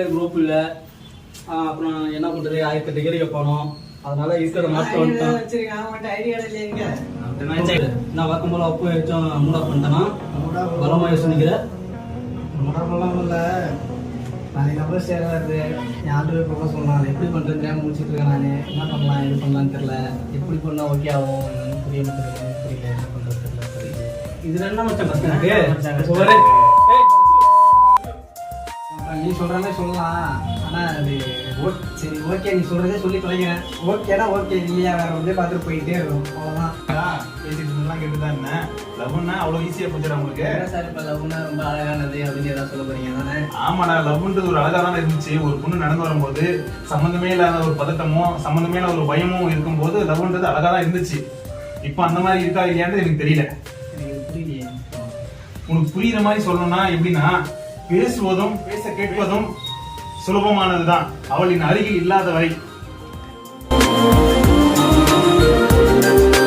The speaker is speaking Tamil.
ஐடிஆர் குரூப் இல்லை. அப்புறம் என்ன பண்ணுறது, 1008 டிகிரி போனோம். அதனால இருக்கிற மாற்றம் நான் வழக்கம் போல உப்பு வச்சும் மூடா பண்ணிட்டேன்னா பலமாக யோசனை நிற்கிறேன். மூடமெல்லாம் இல்லை, நாளைக்கு அப்புறம் சேராது. என் ஆண்டு ப்ரொபோஸ் பண்ணலாம், எப்படி பண்ணுறதுனே முடிச்சுட்டு இருக்கேன். நான் என்ன பண்ணலாம், எது பண்ணலான்னு தெரில. எப்படி பண்ணால் ஓகே ஆகும் புரிய மாட்டேங்குது. புரியல, என்ன பண்ணுறது தெரியல. இதுல என்ன மச்சான் கஷ்டம் இருக்கு? நீ சொல்கிற மாதிரி சொல்லலாம். ஆனால் அது சரி ஓகே, நீ சொல்கிறதே சொல்லி தொலைக்கிறேன். ஓகேனா ஓகே, இல்லையா வேறு வந்து பார்த்துட்டு போயிட்டே இருக்கும். அவ்வளோதான். பேசிட்டு இருந்தெல்லாம் கேட்டுதான் என்ன லவ்னா அவ்வளோ ஈஸியாக போச்சுடா உங்களுக்கு? சார் இப்போ லவ்னா ரொம்ப அழகானது அப்படின்னு ஏதாவது சொல்ல போறீங்க தானே? ஆமாடா, லவ்ன்றது ஒரு அழகா தானே இருந்துச்சு. ஒரு பொண்ணு நடந்து வரும்போது சம்மந்தமே இல்லாத ஒரு பதட்டமோ சம்மந்தமே இல்லாத ஒரு பயமும் இருக்கும்போது லவ்ன்றது அழகா தான் இருந்துச்சு. இப்போ அந்த மாதிரி இருக்கா இல்லையான்றது எனக்கு தெரியல. எனக்கு புரியலையே. உனக்கு புரியுற மாதிரி சொல்லணும்னா எப்படின்னா, பேசுவதும் பேச கேட்பதும் சுலபமானதுதான் அவளின் அருகில் இல்லாத வரை.